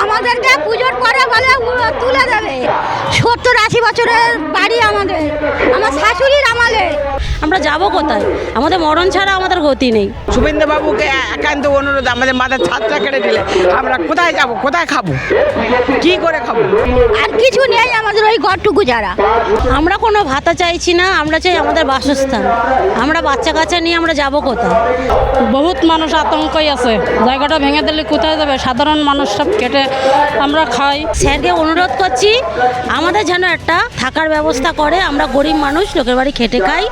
আমাদেরকে পুজোর পরে বলে তুলে দেবে। 70-80 বছরের বাড়ি আমাদের, আমার শাশুড়ির আমলে। আমরা যাব কোথায়? আমাদের মরণ ছাড়া আমাদের গতি নেই। শুভেন্দুবাবুকে একান্ত অনুরোধ, আমাদের মাথার ছাদটা কেটে দিলে আমরা কোথায় যাব, কোথায় খাবো, কি করে খাবো? আর কিছু নেই আমাদের, ওই ঘরটুকু যারা। আমরা কোনো ভাতা চাইছি না, আমরা চাই আমাদের বাসস্থান। আমরা বাচ্চা কাচ্চা নিয়ে আমরা যাব কোথায়? বহুত মানুষ আতঙ্কই আছে, জায়গাটা ভেঙে দিলে কোথায় যাবে? সাধারণ মানুষ সব কেটে আমরা খাই। স্যারকে অনুরোধ করছি আমাদের যেন একটা থাকার ব্যবস্থা করে। আমরা গরিব মানুষ, লোকের বাড়ি খেটে খাই।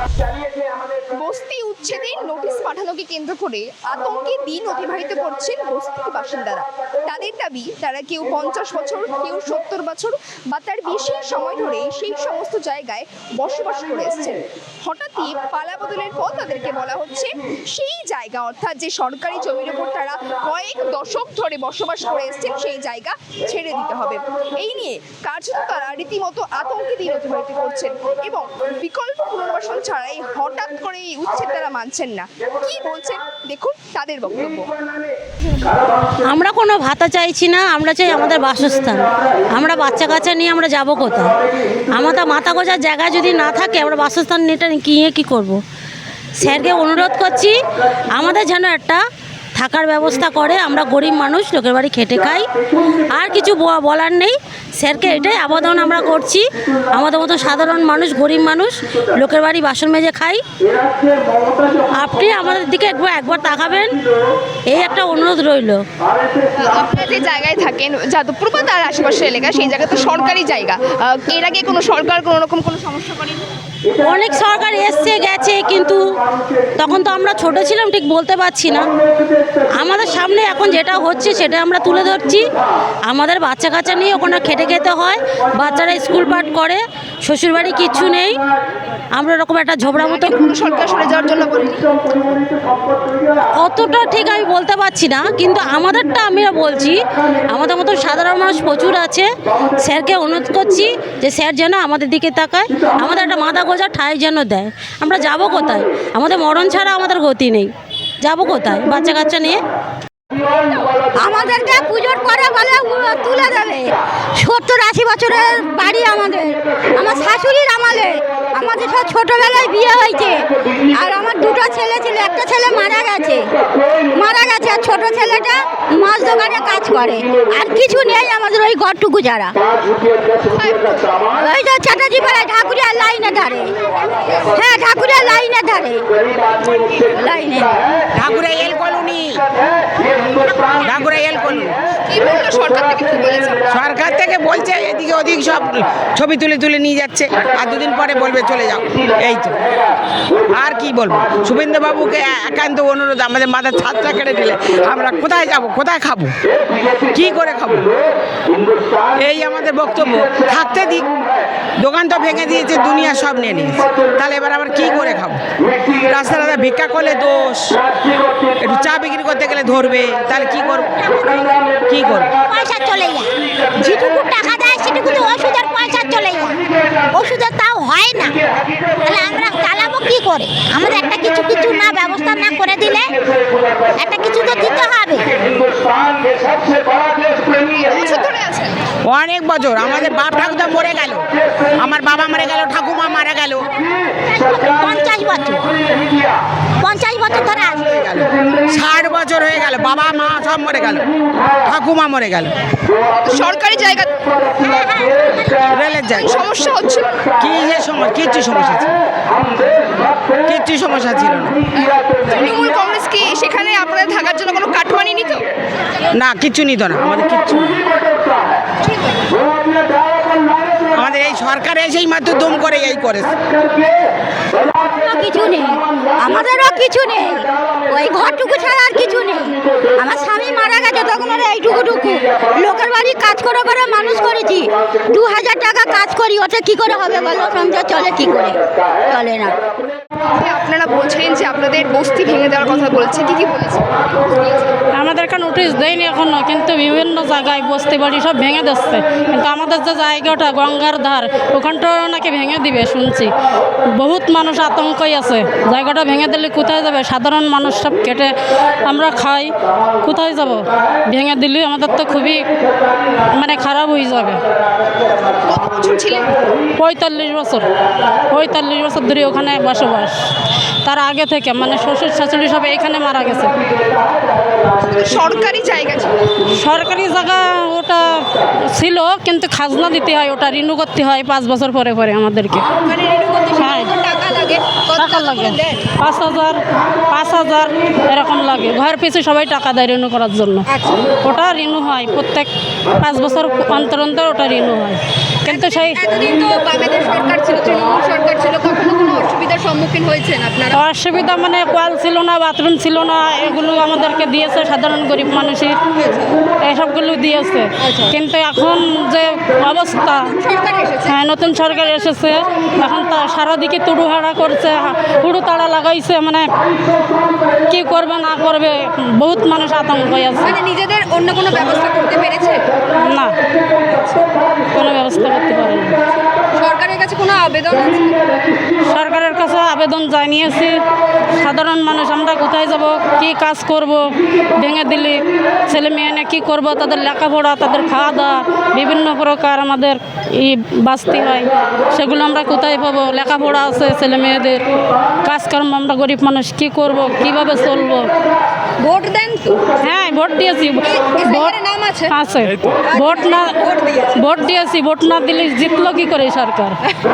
বস্তি উচ্ছেদের নোটিশ পাঠানোকে কেন্দ্র করে আতঙ্কে দিন অতিবাহিত করছেন বস্তির বাসিন্দারা। তাদের দাবি, তারা কেউ 50 বছর, কেউ 70 বছর বা তার বেশি সময় ধরে সেই সমস্ত জায়গায় বসবাস করে এসেছেন। হঠাৎই পালা বদলের পর তাদেরকে বলা হচ্ছে সেই জায়গা, অর্থাৎ যে সরকারি জমির উপর তারা কয়েক দশক ধরে বসবাস করে এসেছেন, সেই জায়গা ছেড়ে দিতে হবে। এই নিয়ে কার্যত তারা রীতিমতো আতঙ্কে দিন অতিবাহিত করছেন এবং বিকল্প পুনর্বাসন ছাড়াই হঠাৎ করে এই উচ্ছেদ তারা মানছেন না। কি বলছেন দেখুন তাদের বক্তব্য। আমরা কোনো ভাতা চাইছি না, আমরা চাই আমাদের বাসস্থান। আমরা বাচ্চা কাচ্চা নিয়ে আমরা যাব কোথায়? আমাদের মাথা গোজার জায়গা যদি না থাকে, আমরা বাসস্থান নিয়ে কি করব? স্যারকে অনুরোধ করছি আমাদের যেন একটা থাকার ব্যবস্থা করে। আমরা গরিব মানুষ, লোকের বাড়ি খেটে খাই। আর কিছু বলার নেই, স্যারকে এটাই আবেদন আমরা করছি। আমাদের মতো সাধারণ মানুষ, গরিব মানুষ, লোকের বাড়ি বাসন মেজে খাই। আপনি আমাদের দিকে একবার তাকাবেন, এই একটা অনুরোধ রইল। আপনারা যে জায়গায় থাকেন, যাদবপুর বা তার আশেপাশের এলাকা, সেই জায়গা তো সরকারি জায়গা। এর আগে কোনো সরকার কোনো রকম কোনো সমস্যা করেনি? অনেক সরকার এসছে গেছে, কিন্তু তখন তো আমরা ছোট ছিলাম, ঠিক বলতে পারছি না। আমাদের সামনে এখন যেটা হচ্ছে সেটা আমরা তুলে ধরছি। আমাদের বাচ্চা কাচ্চা নিয়ে ওখানে খেটে খেতে হয়, বাচ্চারা স্কুল পাঠ করে, শ্বশুরবাড়ি কিচ্ছু নেই। আমরা এরকম একটা ঝোপড়া মতো। সরকার সরে যাওয়ার জন্য অতটা ঠিক আমি বলতে পারছি না, কিন্তু আমাদেরটা আমরা বলছি। আমাদের মতো সাধারণ মানুষ প্রচুর আছে। স্যারকে অনুরোধ করছি যে স্যার যেন আমাদের দিকে তাকায়, আমাদের একটা মাথা গোজা ঠাঁই যেন দেয়। আমরা যাব কোথায়? আমাদের মরণ ছাড়া আমাদের গতি নেই। যাব কোথায় বাচ্চা কাচ্চা নিয়ে? আমাদেরকে পুজোর পরে বলে তুলে দেবে। 70-80 বছরের বাড়ি আমাদের, আমার শাশুড়ির আমলে। আমাদের সব ছোটোবেলায় বিয়ে হয়েছে, আর আমার দুটো ছেলে ছিল। একটা ছেলে মারা গেছে, আর ছোটো ছেলেটা মাছ দোকানে কাজ করে। আর কিছু নেই আমাদের, ওই ঘরটুকু যারা। ওই যে চ্যাটার্জি পাড়ায় ঠাকুরিয়ার লাইনে ধারে। হ্যাঁ, ঠাকুরিয়ার লাইনে ধারে, লাইনে ঠাকুরা এল কলোনি, ঠাকুরা এল কলোনি। সরকার থেকে বলছে এদিকে ওদিক সব ছবি তুলে তুলে নিয়ে যাচ্ছে, আর দুদিন পরে বলবে চলে যাও। এই তো, আর কি বলবো? শুভেন্দুবাবুকে একান্ত অনুরোধ, আমাদের মাথার ছাদটা কেটে দিলে আমরা কোথায় যাব, কোথায় খাবো, কি করে খাবো? এই আমাদের বক্তব্য। থাকতে দিক, দোকান তো ভেঙে দিয়েছে, দুনিয়া সব নিয়ে নিয়েছে, তাহলে এবার আবার কি করে খাবো? রাস্তা রাস্তা ভিক্ষা করলে দোষ, একটু চা বিক্রি করতে গেলে ধরবে, তাহলে কি করবো? কি করবো? পয়সা চলে যায়, যেটুকু টাকা দেয় সেটুকু ওষুধের পয়সা চলে যায়। ওষুধের তাও হয় না, তাহলে আমরা চালাবো কি করে? আমাদের একটা কিছু না ব্যবস্থা না করে দিলে একটা কিছু তো দিতে হবে। অনেক বছর আমাদের বাপ ঠাকুরদা মরে গেল, আমার বাবা মরে গেল, ঠাকুমা মারা গেল। 50 বছর ধরে আছে। 60 বছর হয়ে গেল, বাবা মা সব মরে গেল, ঠাকুমা মরে গেল। সরকারি জায়গা, রেলের জায়গা সমস্যা হচ্ছে কি? যে সমস্যা, কিচ্ছু সমস্যা ছিল, কিচ্ছু সমস্যা ছিল না। তৃণমূল কংগ্রেস কি সেখানে আপনাদের থাকার জন্য কোনো কাটমানি নিত? না, কিচ্ছু নিত না, আমাদের কিচ্ছু। আমাদের এই সরকার এসেই মাত্র দম করে এই করেছে। কিছু নেই, আমাদেরও কিছু নেই, ওই ঘরটুকু ছাড়া আর কিছু নেই। আমার স্বামী মারা গেছে তখন ওরা এইটুকু লোকের বাড়ি কাজ করে করে মানুষ করেছি। 2000 টাকা কাজ করি, ওতে কি করে হবে বলো? সংসার চলে কি করে? চলে না। আপনারা বলছেন যে আপনাদের বস্তি ভেঙে দেওয়ার কথা বলেছে, কি বলেছে? আমাদেরকে নোটিশ দেয়নি এখনো, কিন্তু বিভিন্ন জায়গায় বস্তি বাড়ি সব ভেঙে দিচ্ছে। কিন্তু আমাদের যে জায়গাটা গঙ্গার ধার, ওখানটা নাকি ভেঙে দিবে শুনছি। বহুত মানুষ আতঙ্কই আছে, জায়গাটা ভেঙে দিলে কোথায় যাবে? সাধারণ মানুষ সব কেটে আমরা খাই, কোথায় যাব? ভেঙে দিলে আমাদের তো খুবই মানে খারাপ হয়ে যাবে। কত বছর ছিলেন? 45 বছর, 45 বছর ধরে ওখানে বসবাস। তার আগে থেকে মানে শ্বশুর শাশুড়ি সব এখানে মারা গেছে। সরকারি জায়গা ছিল? সরকারি জায়গা ওটা ছিল, কিন্তু খাজনা দিতে হয়, ওটা রিনিউ করতে হয় 5 বছর পরে পরে আমাদেরকে। মানে রিনিউ করতে হ্যাঁ। কত টাকা লাগে? কত টাকা লাগে করে দেন? 5,000 এরকম লাগে। ঘর পিছু সবাই টাকা দেয় রিনিউ করার জন্য। আচ্ছা। ওটা রিনিউ হয় প্রত্যেক 5 বছর অন্তর অন্তর ওটা রিনিউ হয়। কিন্তু সেই এতদিন তো বামেদের সরকার ছিল, তৃণমূল সরকার ছিল, কখনো কোনো অসুবিধার সম্মুখীন হয়েছেন আপনারা? অসুবিধা মানে কল ছিল না, বাথরুম ছিল না, এগুলো আমাদেরকে দিয়েছে সাধারণ গরিব মানুষের, এসবগুলো দিয়েছে। কিন্তু এখন যে অবস্থা, সরকার এসেছে। হ্যাঁ নতুন সরকার এসেছে, এখন তা সারাদিকে তুড়ুহাড়া করছে, হুড়ু তাড়া লাগাইছে, মানে কি করবে না করবে বহুত মানুষ আতঙ্ক আছে। মানে নিজেদের অন্য কোনো ব্যবস্থা করতে পেরেছে? না, কোনো ব্যবস্থা করতে পারে না। সরকারের কাছে কোনো আবেদন আছে? সরকারের কাছে আবেদন জানিয়েছি। সাধারণ মানুষ আমরা কোথায় যাব, কি কাজ করব? ভেঙে দিলে ছেলে মেয়ে নিয়ে কী করবো? তাদের লেখাপড়া, তাদের খাওয়া দাওয়া, বিভিন্ন প্রকার আমাদের বাঁচতে হয়, সেগুলো আমরা কোথায় পাবো? লেখাপড়া আছে ছেলে মেয়েদের, কাজকর্ম আমরা গরিব মানুষ কি করব, কিভাবে চলবো? ভোট দেন তো? হ্যাঁ ভোট দিয়েছি। ভোট নাম আছে? আছে। ভোট না ভোট দিয়েছি, ভোট না দিলে জিতলো কি করে সরকার?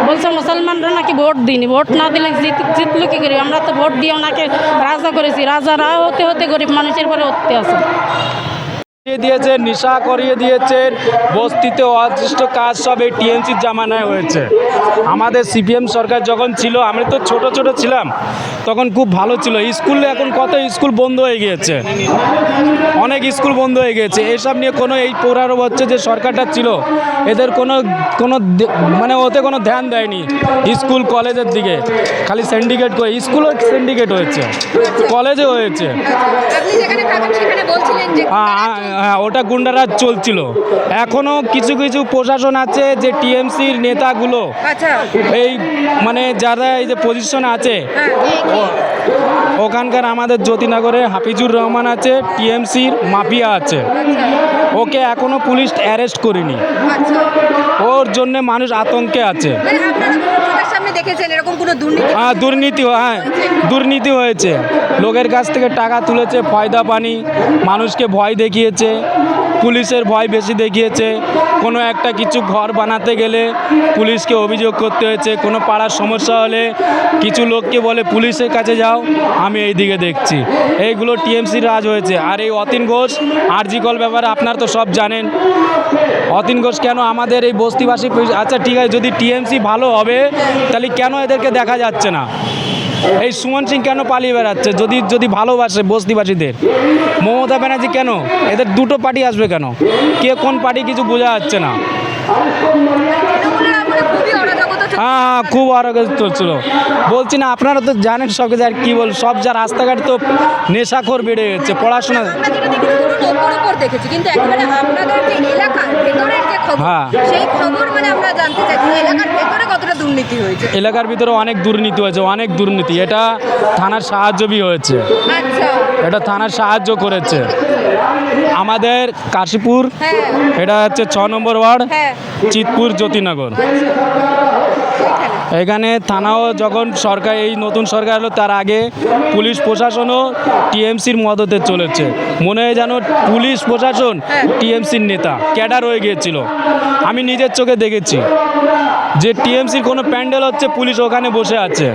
বলছে মুসলমানরা নাকি ভোট দিইনি, ভোট না দিলে জিতলো কি করে? আমরা তো ভোট দিয়ে ওনাকে রাজা করেছি, রাজারা হতে হতে গরিব মানুষের পরে উঠতে আছে। দিয়েছেন, নেশা করিয়ে দিয়েছেন, বস্তিতে অদৃষ্ট কাজ সব এই টিএমসির জামানায় হয়েছে। আমাদের সিপিএম সরকার যখন ছিল, আমরা তো ছোট ছোট ছিলাম, তখন খুব ভালো ছিল। স্কুলে এখন কত স্কুল বন্ধ হয়ে গিয়েছে, অনেক স্কুল বন্ধ হয়ে গিয়েছে। এসব নিয়ে কোনো এই 15 বছর যে সরকারটা ছিল, এদের মানে ওতে কোনো ধ্যান দেয়নি স্কুল কলেজের দিকে। খালি সিন্ডিকেট করে, স্কুলও সিন্ডিকেট হয়েছে, কলেজে হয়েছে। আপনি যেখানে থাকেন সেখানে বলছিলেন যে হ্যাঁ, ওটা গুন্ডারাজ চলছিল। এখনও কিছু কিছু প্রশাসন আছে যে টিএমসির নেতাগুলো, আচ্ছা এই মানে যারা এই যে পজিশনে আছে, ওখানকার আমাদের জ্যোতিনগরে হাফিজুর রহমান আছে, টিএমসির মাফিয়া আছে, ওকে এখনো পুলিশ অ্যারেস্ট করেনি। আচ্ছা। ওর জন্য মানুষ আতঙ্কে আছে। মানে আপনারা চোখের সামনে দেখেছেন এরকম কোনো দুর্নীতি? দুর্নীতি হয়েছে। লোকের কাছ থেকে টাকা তুলেছে, ফয়দা পানি, মানুষকে ভয় দেখিয়েছে, পুলিশের ভয় বেশি দেখিয়েছে। কোনো একটা কিছু ঘর বানাতে গেলে পুলিশকে অভিযোগ করতে হয়েছে। কোনো পাড়ার সমস্যা হলে কিছু লোককে বলে পুলিশের কাছে যাও, আমি এই দিকে দেখছি। এইগুলো টিএমসির রাজ হয়েছে। আর এই অতীন ঘোষ আরজি কল ব্যাপারে আপনারা তো সব জানেন। অতীন ঘোষ কেন আমাদের এই বস্তিবাসী, আচ্ছা ঠিক আছে, যদি টিএমসি ভালো হবে তাহলে কেন এদেরকে দেখা যাচ্ছে না? এই সুমন সিং কেন পালিয়ে বেড়াচ্ছে? যদি ভালোবাসে বস্তিবাসীদের, মমতা ব্যানার্জি কেন? এদের দুটো পার্টি আসবে কেন? কে কোন পার্টি কিছু বোঝা যাচ্ছে না। হ্যাঁ, খুব অরাজকতা চলছিল। বলছি না, আপনারা তো জানেন সব কিছু। আর কী বল, সব যা রাস্তাঘাটে তো নেশাখোর বেড়ে গেছে, পড়াশোনা। দেখেছি, কিন্তু একেবারে আপনাদের যে এলাকার ভেতরের যে খবর, হ্যাঁ। সেই খবর মানে আমরা জানতে চাইছি এলাকার ভেতরে কতটা দুর্নীতি হয়েছে? এলাকার ভিতরে অনেক দুর্নীতি হয়েছে, অনেক দুর্নীতি। এটা থানার সাহায্যই হয়েছে, আচ্ছা। এটা থানার সাহায্য করেছে। আমাদের কাশীপুর, হ্যাঁ। এটা হচ্ছে 6 নম্বর ওয়ার্ড, হ্যাঁ। চিতপুর, জ্যোতিনগর। এখানে থানাও যখন সরকার, এই নতুন সরকার এলো, তার আগে পুলিশ প্রশাসনও টিএমসির মদতে চলেছে। মনে হয় যেন পুলিশ প্রশাসন টিএমসির নেতা ক্যাডার হয়ে গিয়েছিল। আমি নিজের চোখে দেখেছি যে টিএমসির কোনো প্যান্ডেল হচ্ছে, পুলিশ ওখানে বসে আছে।